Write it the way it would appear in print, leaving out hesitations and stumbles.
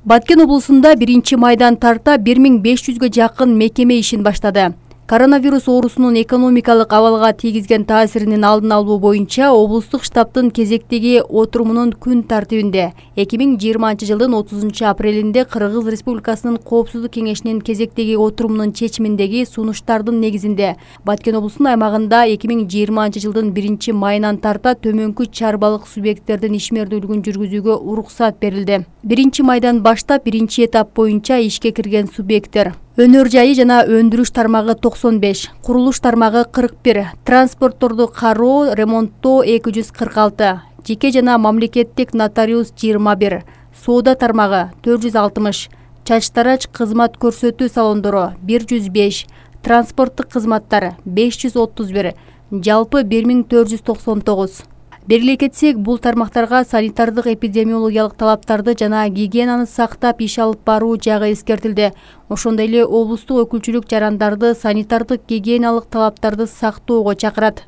Баткен облусунда 1 майдан тарта 1500-гө жакын мекеме ишин баштады. Коронавирус оорусунун экономикалык абалга тийгизген таасиринин алдын алуу боюнча облустук штабтын кезектеги отурумунун күн тартибинде 2020-жылдын 30-апрелинде Кыргыз Республикасынын Коопсуздук кеңешинин кезектеги отурумунун чечиминдеги сунуштардын негизинде Баткен облусунун аймагында 2020-жылдын 1 майынан тарта төмөнкү чарбалык субъекттердин ишмердүүлүгүн жүргүзүүгө уруксат берилди. 1 майдан баштап биринчи этап боюнча ишке кирген субъекттер: өнөр жайы жана өндүрүш тармагы 95, курулуш тармагы 41, транспортторду кароо, ремонттоо 246, жеке жана мамлекеттик нотариус 21, соода тармагы 460, чачтарач кызмат көрсөтүү салондору 105, транспорттук кызматтар 531, жалпы 1499. Белгилей кетсек, бул тармактарга санитардык эпидемиологиялык талаптарды жана гигиенаны сактап иш алып баруу жагы эскертилди. Ошондой эле облустук өкүлчүлүк жарандарды санитардык гигиеналык талаптарды сактоого чакырат.